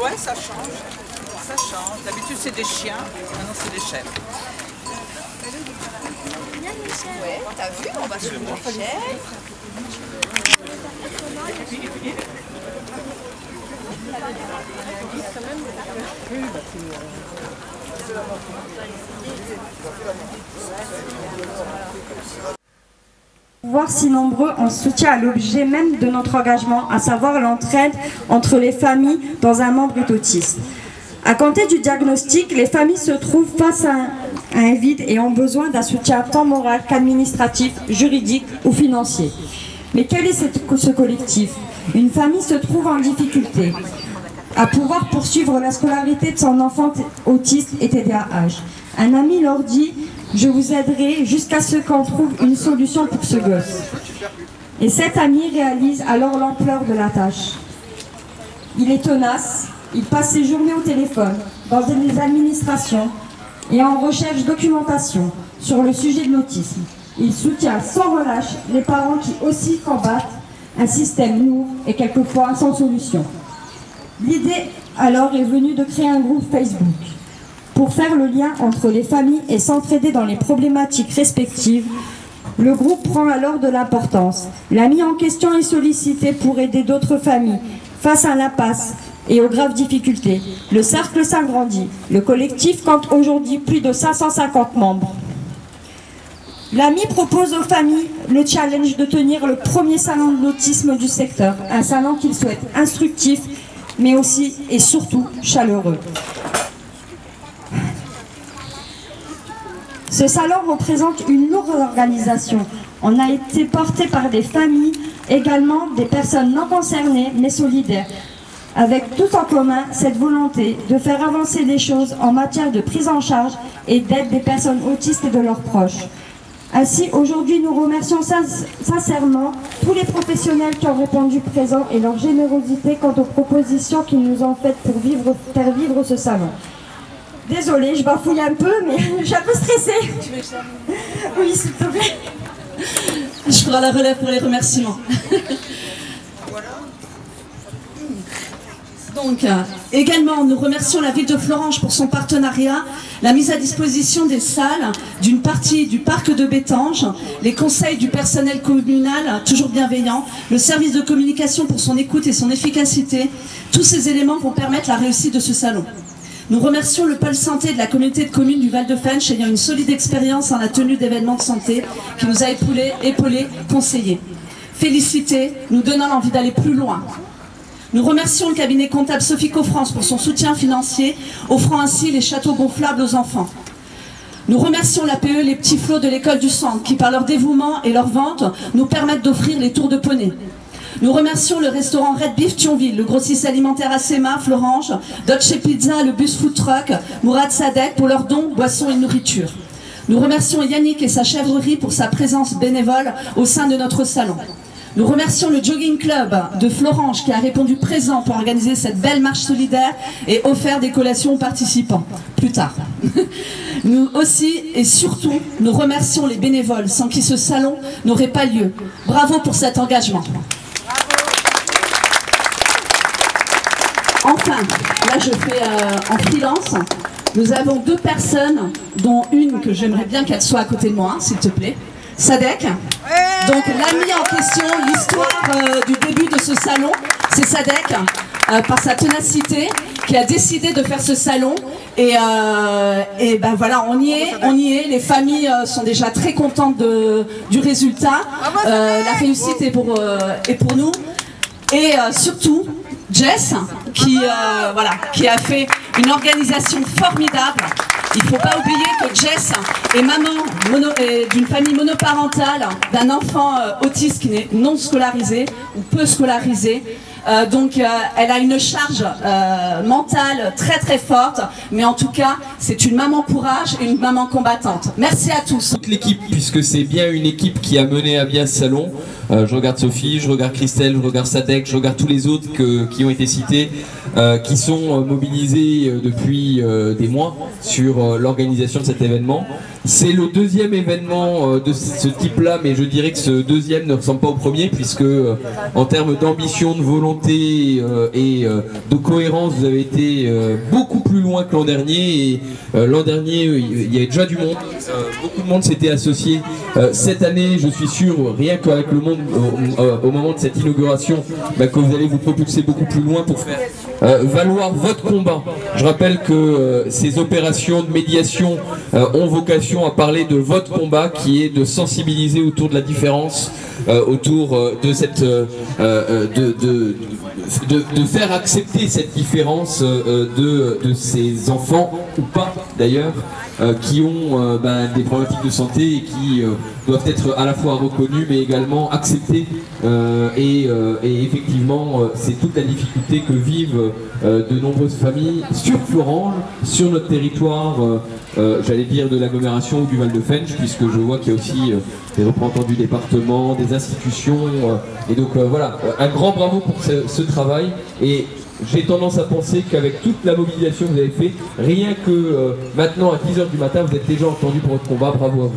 Ouais, ça change. Ça change. D'habitude, c'est des chiens. Maintenant, c'est des chèvres. Ouais, t'as vu, on va sur les chèvres. Voir si nombreux en soutien à l'objet même de notre engagement, à savoir l'entraide entre les familles dans un membre autiste. À compter du diagnostic, les familles se trouvent face à un vide et ont besoin d'un soutien tant moral qu'administratif, juridique ou financier. Mais quel est ce collectif? Une famille se trouve en difficulté à pouvoir poursuivre la scolarité de son enfant autiste et TDAH. Un ami leur dit « Je vous aiderai jusqu'à ce qu'on trouve une solution pour ce gosse ». Et cet ami réalise alors l'ampleur de la tâche. Il est tenace, il passe ses journées au téléphone, dans des administrations et en recherche documentation sur le sujet de l'autisme. Il soutient sans relâche les parents qui aussi combattent un système lourd et quelquefois sans solution. L'idée alors est venue de créer un groupe Facebook pour faire le lien entre les familles et s'entraider dans les problématiques respectives. Le groupe prend alors de l'importance. L'ami en question est sollicité pour aider d'autres familles face à l'impasse et aux graves difficultés. Le cercle s'agrandit. Le collectif compte aujourd'hui plus de 550 membres. L'ami propose aux familles le challenge de tenir le premier salon de l'autisme du secteur, un salon qu'il souhaite instructif, mais aussi et surtout chaleureux. Ce salon représente une lourde organisation. On a été porté par des familles, également des personnes non concernées, mais solidaires, avec tout en commun cette volonté de faire avancer les choses en matière de prise en charge et d'aide des personnes autistes et de leurs proches. Ainsi, aujourd'hui, nous remercions sincèrement tous les professionnels qui ont répondu présents et leur générosité quant aux propositions qu'ils nous ont faites pour faire vivre ce salon. Désolée, je bafouille un peu, mais je suis un peu stressée. Tu veux que je termine? Oui, s'il te plaît. Je ferai la relève pour les remerciements. Donc, également, nous remercions la ville de Florange pour son partenariat, la mise à disposition des salles, d'une partie du parc de Bétange, les conseils du personnel communal, toujours bienveillant, le service de communication pour son écoute et son efficacité. Tous ces éléments vont permettre la réussite de ce salon. Nous remercions le pôle santé de la communauté de communes du Val-de-Fensch ayant une solide expérience en la tenue d'événements de santé qui nous a épaulés, conseillés. Félicités, nous donnant l'envie d'aller plus loin. Nous remercions le cabinet comptable Sofico France pour son soutien financier, offrant ainsi les châteaux gonflables aux enfants. Nous remercions l'APE, les petits flots de l'école du centre, qui par leur dévouement et leur vente nous permettent d'offrir les tours de poney. Nous remercions le restaurant Red Beef Thionville, le grossiste alimentaire Acema, Florange, Dolce Pizza, le bus Food Truck, Mourad Sadek pour leurs dons, boissons et nourriture. Nous remercions Yannick et sa chèvrerie pour sa présence bénévole au sein de notre salon. Nous remercions le Jogging Club de Florange qui a répondu présent pour organiser cette belle marche solidaire et offert des collations aux participants. Plus tard. Nous aussi et surtout, nous remercions les bénévoles sans qui ce salon n'aurait pas lieu. Bravo pour cet engagement. Enfin, là je fais en freelance. Nous avons deux personnes, dont une que j'aimerais bien qu'elle soit à côté de moi, s'il te plaît. Sadek, donc l'ami en question, l'histoire du début de ce salon, c'est Sadek, par sa ténacité, qui a décidé de faire ce salon. Et ben voilà, on y est, les familles sont déjà très contentes du résultat, la réussite est pour nous. Et surtout, Jess, qui a fait une organisation formidable. Il ne faut pas oublier que Jess est maman d'une famille monoparentale, d'un enfant autiste qui n'est non scolarisé ou peu scolarisé. Donc elle a une charge mentale très très forte, mais en tout cas c'est une maman courage et une maman combattante. Merci à tous. Toute l'équipe, puisque c'est bien une équipe qui a mené à bien ce salon, Je regarde Sophie, je regarde Christelle, je regarde Sadek, je regarde tous les autres qui ont été cités, qui sont mobilisés depuis des mois sur l'organisation de cet événement. C'est le deuxième événement de ce type-là, mais je dirais que ce deuxième ne ressemble pas au premier, puisque en termes d'ambition, de volonté et de cohérence, vous avez été beaucoup plus loin que l'an dernier. Et l'an dernier, il y avait déjà du monde, beaucoup de monde s'était associé. Cette année, je suis sûr, rien qu'avec le monde au moment de cette inauguration, que vous allez vous propulser beaucoup plus loin pour faire valoir votre combat. Je rappelle que ces opérations de médiation ont vocation à parler de votre combat, qui est de sensibiliser autour de la différence, autour de cette de faire accepter cette différence de ces enfants, ou pas d'ailleurs, qui ont des problématiques de santé et qui doivent être à la fois reconnus mais également acceptés, et effectivement c'est toute la difficulté que vivent de nombreuses familles sur Florange, sur notre territoire, j'allais dire de l'agglomération ou du Val-de-Fensch, puisque je vois qu'il y a aussi des représentants du département, des institutions, et donc voilà, un grand bravo pour ce travail. Et j'ai tendance à penser qu'avec toute la mobilisation que vous avez fait, rien que maintenant à 10 h du matin, vous êtes déjà entendu pour votre combat. Bravo à vous.